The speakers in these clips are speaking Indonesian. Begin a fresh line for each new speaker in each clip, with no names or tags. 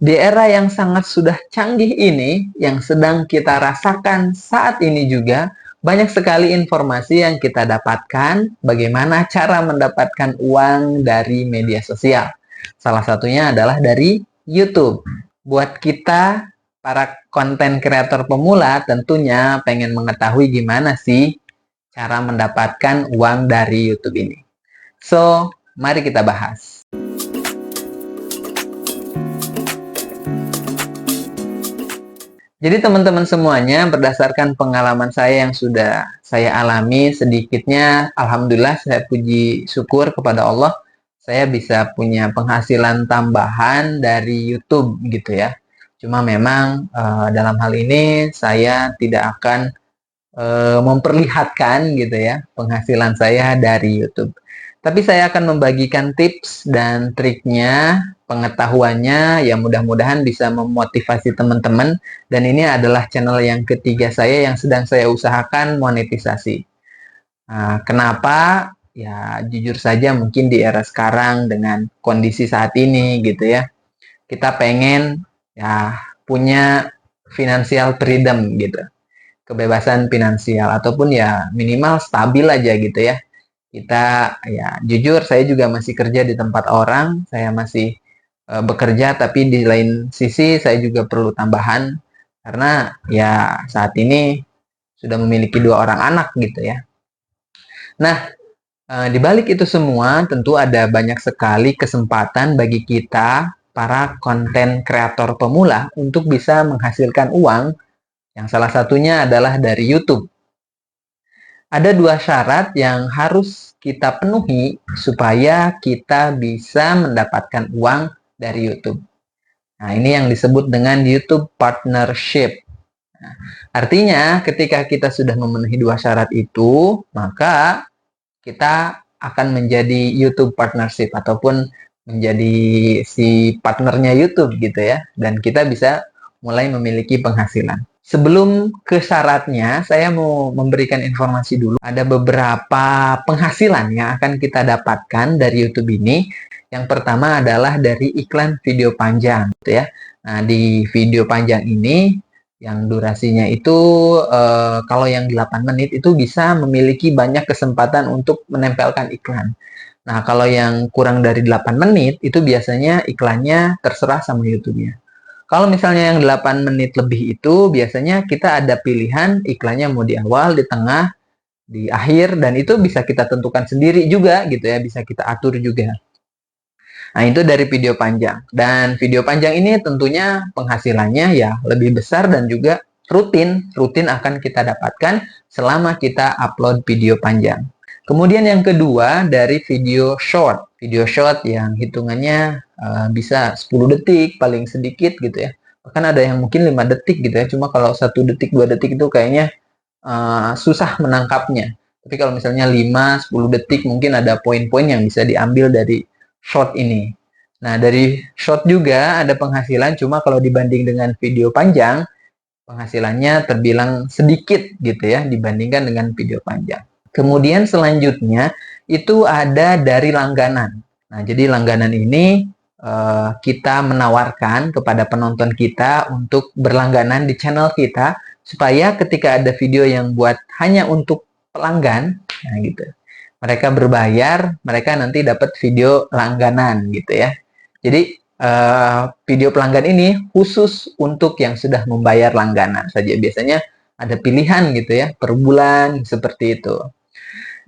Di era yang sangat sudah canggih ini, yang sedang kita rasakan saat ini juga, banyak sekali informasi yang kita dapatkan bagaimana cara mendapatkan uang dari media sosial. Salah satunya adalah dari YouTube. Buat kita, para konten kreator pemula, tentunya pengen mengetahui gimana sih cara mendapatkan uang dari YouTube ini. So, mari kita bahas. Jadi teman-teman semuanya, berdasarkan pengalaman saya yang sudah saya alami, sedikitnya alhamdulillah saya puji syukur kepada Allah, saya bisa punya penghasilan tambahan dari YouTube gitu ya. Cuma memang dalam hal ini saya tidak akan memperlihatkan gitu ya penghasilan saya dari YouTube. Tapi saya akan membagikan tips dan triknya, pengetahuannya yang mudah-mudahan bisa memotivasi teman-teman. Dan ini adalah channel yang ketiga saya yang sedang saya usahakan monetisasi. Nah, kenapa? Ya jujur saja mungkin di era sekarang dengan kondisi saat ini gitu ya, kita pengen ya punya financial freedom gitu, kebebasan finansial ataupun ya minimal stabil aja gitu ya. Kita ya jujur saya juga masih kerja di tempat orang, saya masih bekerja, tapi di lain sisi saya juga perlu tambahan karena ya saat ini sudah memiliki 2 orang anak gitu ya. Nah, di balik itu semua tentu ada banyak sekali kesempatan bagi kita para konten kreator pemula untuk bisa menghasilkan uang, yang salah satunya adalah dari YouTube. Ada 2 syarat yang harus kita penuhi supaya kita bisa mendapatkan uang dari YouTube. Nah, ini yang disebut dengan YouTube Partnership. Nah, artinya ketika kita sudah memenuhi 2 syarat itu, maka kita akan menjadi YouTube Partnership ataupun menjadi si partnernya YouTube gitu ya. Dan kita bisa mulai memiliki penghasilan. Sebelum ke syaratnya, saya mau memberikan informasi dulu. Ada beberapa penghasilan yang akan kita dapatkan dari YouTube ini. Yang pertama adalah dari iklan video panjang, gitu ya. Nah, di video panjang ini, yang durasinya itu kalau yang 8 menit itu bisa memiliki banyak kesempatan untuk menempelkan iklan. Nah, kalau yang kurang dari 8 menit, itu biasanya iklannya terserah sama YouTube-nya. Kalau misalnya yang 8 menit lebih itu, biasanya kita ada pilihan iklannya mau di awal, di tengah, di akhir, dan itu bisa kita tentukan sendiri juga gitu ya, bisa kita atur juga. Nah, itu dari video panjang. Dan video panjang ini tentunya penghasilannya ya lebih besar dan juga rutin akan kita dapatkan selama kita upload video panjang. Kemudian yang kedua dari video short. Video short yang hitungannya bisa 10 detik paling sedikit gitu ya. Bahkan ada yang mungkin 5 detik gitu ya. Cuma kalau 1 detik, 2 detik itu kayaknya susah menangkapnya. Tapi kalau misalnya 5-10 detik mungkin ada poin-poin yang bisa diambil dari short ini. Nah, dari short juga ada penghasilan, cuma kalau dibanding dengan video panjang, penghasilannya terbilang sedikit gitu ya dibandingkan dengan video panjang. Kemudian selanjutnya itu ada dari langganan. Nah, jadi langganan ini kita menawarkan kepada penonton kita untuk berlangganan di channel kita supaya ketika ada video yang buat hanya untuk pelanggan, nah gitu, mereka berbayar, mereka nanti dapat video langganan gitu ya. Jadi video pelanggan ini khusus untuk yang sudah membayar langganan saja. Biasanya ada pilihan gitu ya, per bulan seperti itu.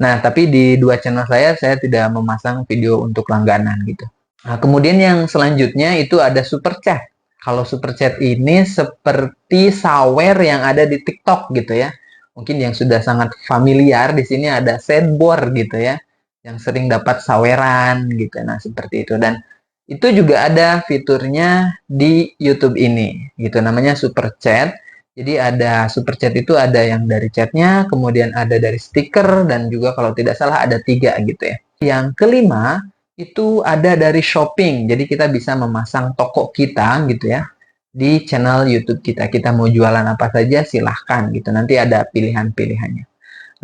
Nah, tapi di 2 channel saya tidak memasang video untuk langganan gitu. Nah, kemudian yang selanjutnya itu ada super chat. Kalau super chat ini seperti sawer yang ada di TikTok gitu ya. Mungkin yang sudah sangat familiar di sini ada sadboard gitu ya, yang sering dapat saweran gitu. Nah, seperti itu. Dan itu juga ada fiturnya di YouTube ini gitu, namanya super chat. Jadi ada super chat itu ada yang dari chatnya, kemudian ada dari stiker, dan juga kalau tidak salah ada 3 gitu ya. Yang kelima itu ada dari shopping. Jadi kita bisa memasang toko kita gitu ya di channel YouTube kita. Kita mau jualan apa saja silahkan gitu. Nanti ada pilihan-pilihannya.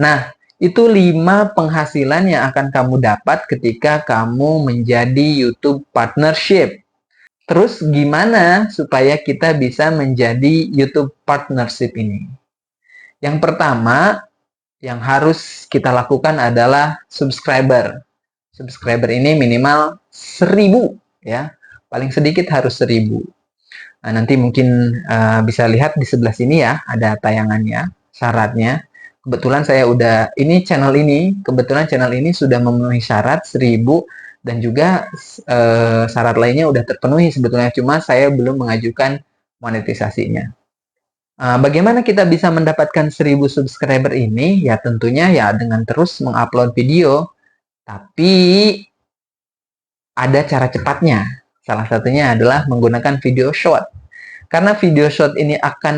Nah, itu 5 penghasilan yang akan kamu dapat ketika kamu menjadi YouTube Partnership. Terus gimana supaya kita bisa menjadi YouTube Partnership ini? Yang pertama, yang harus kita lakukan adalah subscriber. Subscriber ini minimal 1000 ya. Paling sedikit harus 1000. Nah, nanti mungkin bisa lihat di sebelah sini ya, ada tayangannya, syaratnya. Kebetulan kebetulan channel ini sudah memenuhi syarat 1000 dan juga syarat lainnya udah terpenuhi sebetulnya, cuma saya belum mengajukan monetisasinya. Bagaimana kita bisa mendapatkan 1000 subscriber ini? Ya tentunya ya dengan terus mengupload video, tapi ada cara cepatnya. Salah satunya adalah menggunakan video short. Karena video short ini akan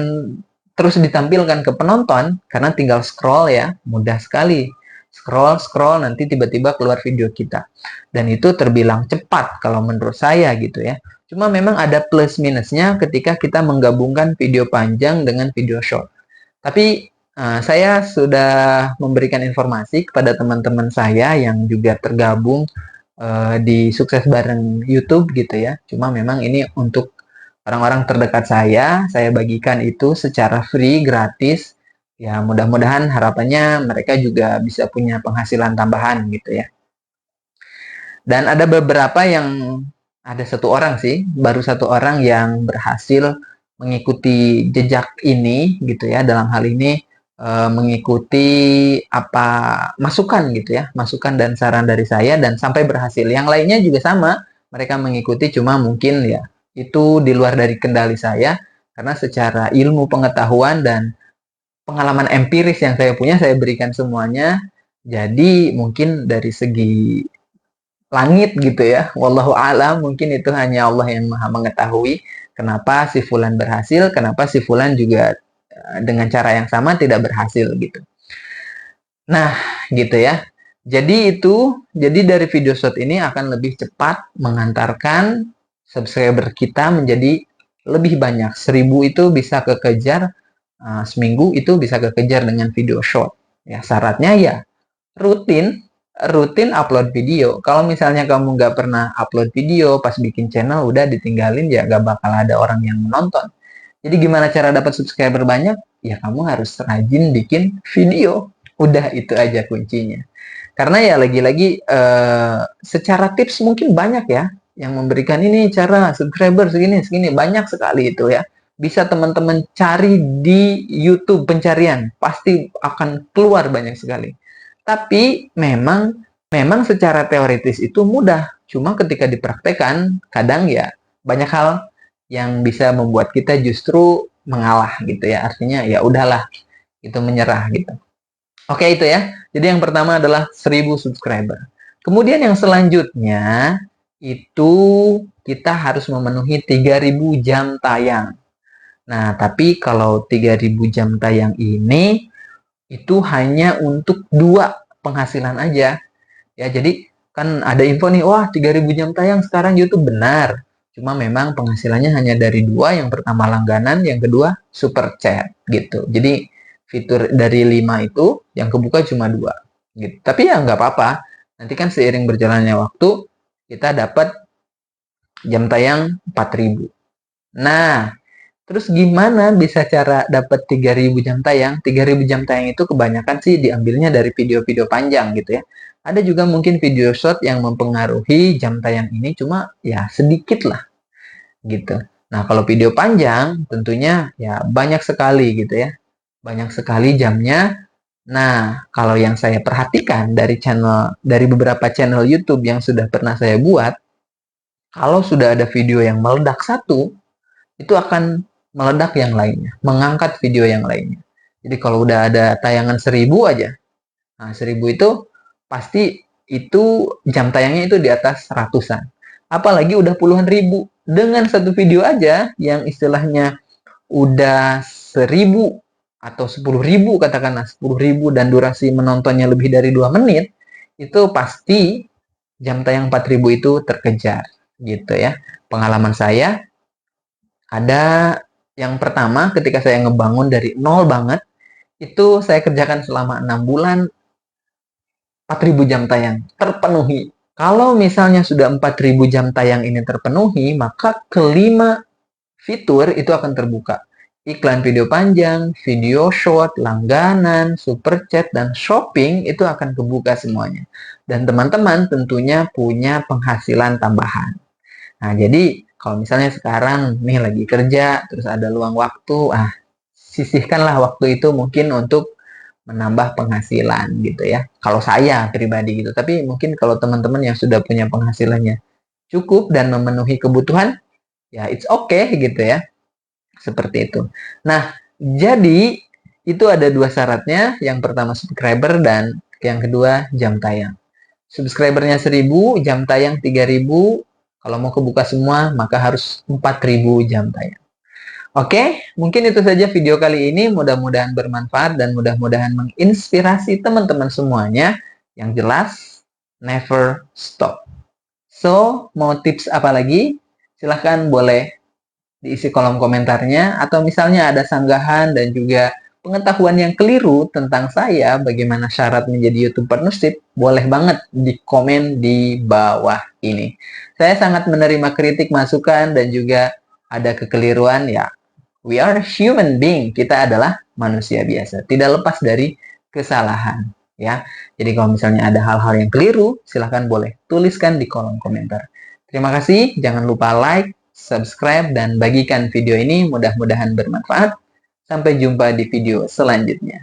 terus ditampilkan ke penonton, karena tinggal scroll ya, mudah sekali. Scroll, nanti tiba-tiba keluar video kita. Dan itu terbilang cepat kalau menurut saya gitu ya. Cuma memang ada plus minusnya ketika kita menggabungkan video panjang dengan video short. Tapi saya sudah memberikan informasi kepada teman-teman saya yang juga tergabung di Sukses Bareng YouTube gitu ya. Cuma memang ini untuk orang-orang terdekat saya bagikan itu secara free, gratis. Ya, mudah-mudahan harapannya mereka juga bisa punya penghasilan tambahan gitu ya. Dan ada satu orang sih, baru satu orang yang berhasil mengikuti jejak ini gitu ya. Dalam hal ini mengikuti apa masukan gitu ya, masukan dan saran dari saya dan sampai berhasil. Yang lainnya juga sama, mereka mengikuti cuma mungkin ya itu di luar dari kendali saya karena secara ilmu pengetahuan dan pengalaman empiris yang saya punya saya berikan semuanya. Jadi mungkin dari segi langit gitu ya, wallahu alam, mungkin itu hanya Allah yang maha mengetahui kenapa si fulan berhasil, kenapa si fulan juga dengan cara yang sama tidak berhasil gitu. Nah, gitu ya. Jadi dari video short ini akan lebih cepat mengantarkan subscriber kita menjadi lebih banyak. 1000 itu bisa kekejar seminggu itu bisa kekejar dengan video short. Ya, syaratnya ya rutin upload video. Kalau misalnya kamu nggak pernah upload video, pas bikin channel udah ditinggalin ya nggak bakal ada orang yang menonton. Jadi gimana cara dapat subscriber banyak? Ya kamu harus rajin bikin video. Udah itu aja kuncinya. Karena ya lagi-lagi secara tips mungkin banyak ya yang memberikan ini cara subscriber segini banyak sekali itu ya. Bisa teman-teman cari di YouTube pencarian, pasti akan keluar banyak sekali. Tapi memang secara teoritis itu mudah, cuma ketika dipraktekkan kadang ya banyak hal yang bisa membuat kita justru mengalah gitu ya. Artinya ya udahlah, itu menyerah gitu. Oke, itu ya. Jadi yang pertama adalah 1000 subscriber. Kemudian yang selanjutnya itu kita harus memenuhi 3000 jam tayang. Nah, tapi kalau 3000 jam tayang ini itu hanya untuk 2 penghasilan aja. Ya, jadi kan ada info nih, wah 3000 jam tayang sekarang YouTube, benar. Cuma memang penghasilannya hanya dari 2, yang pertama langganan, yang kedua super chat gitu. Jadi fitur dari 5 itu yang kebuka cuma 2 gitu. Tapi ya nggak apa-apa. Nanti kan seiring berjalannya waktu kita dapat jam tayang 4000. Nah, terus gimana bisa cara dapat 3000 jam tayang? 3000 jam tayang itu kebanyakan sih diambilnya dari video-video panjang gitu ya. Ada juga mungkin video short yang mempengaruhi jam tayang ini, cuma ya sedikit lah gitu. Nah, kalau video panjang tentunya ya banyak sekali gitu ya. Banyak sekali jamnya. Nah, kalau yang saya perhatikan dari beberapa channel YouTube yang sudah pernah saya buat, kalau sudah ada video yang meledak satu, itu akan meledak yang lainnya, mengangkat video yang lainnya. Jadi kalau udah ada tayangan 1000 aja, nah 1000 itu pasti itu jam tayangnya itu di atas ratusan. Apalagi udah puluhan ribu. Dengan satu video aja yang istilahnya udah 1000 atau 10.000, katakanlah 10.000 dan durasi menontonnya lebih dari 2 menit, itu pasti jam tayang 4000 itu terkejar gitu ya. Pengalaman saya ada yang pertama ketika saya ngebangun dari nol banget, itu saya kerjakan selama 6 bulan, 4000 jam tayang terpenuhi. Kalau misalnya sudah 4.000 jam tayang ini terpenuhi, maka kelima fitur itu akan terbuka. Iklan video panjang, video short, langganan, super chat, dan shopping itu akan kebuka semuanya. Dan teman-teman tentunya punya penghasilan tambahan. Nah, jadi kalau misalnya sekarang nih lagi kerja, terus ada luang waktu, sisihkanlah waktu itu mungkin untuk menambah penghasilan gitu ya. Kalau saya pribadi gitu. Tapi mungkin kalau teman-teman yang sudah punya penghasilannya cukup dan memenuhi kebutuhan, ya it's okay gitu ya. Seperti itu. Nah, jadi itu ada dua syaratnya. Yang pertama subscriber dan yang kedua jam tayang. Subscribernya 1.000, jam tayang 3.000. Kalau mau kebuka semua, maka harus 4.000 jam tayang. Oke, mungkin itu saja video kali ini. Mudah-mudahan bermanfaat dan mudah-mudahan menginspirasi teman-teman semuanya. Yang jelas, never stop. So, mau tips apa lagi? Silahkan boleh diisi kolom komentarnya. Atau misalnya ada sanggahan dan juga pengetahuan yang keliru tentang saya, bagaimana syarat menjadi YouTube partnership, boleh banget di komen di bawah ini. Saya sangat menerima kritik, masukan, dan juga ada kekeliruan ya. We are human being. Kita adalah manusia biasa. Tidak lepas dari kesalahan. Ya. Jadi kalau misalnya ada hal-hal yang keliru, silahkan boleh tuliskan di kolom komentar. Terima kasih. Jangan lupa like, subscribe, dan bagikan video ini. Mudah-mudahan bermanfaat. Sampai jumpa di video selanjutnya.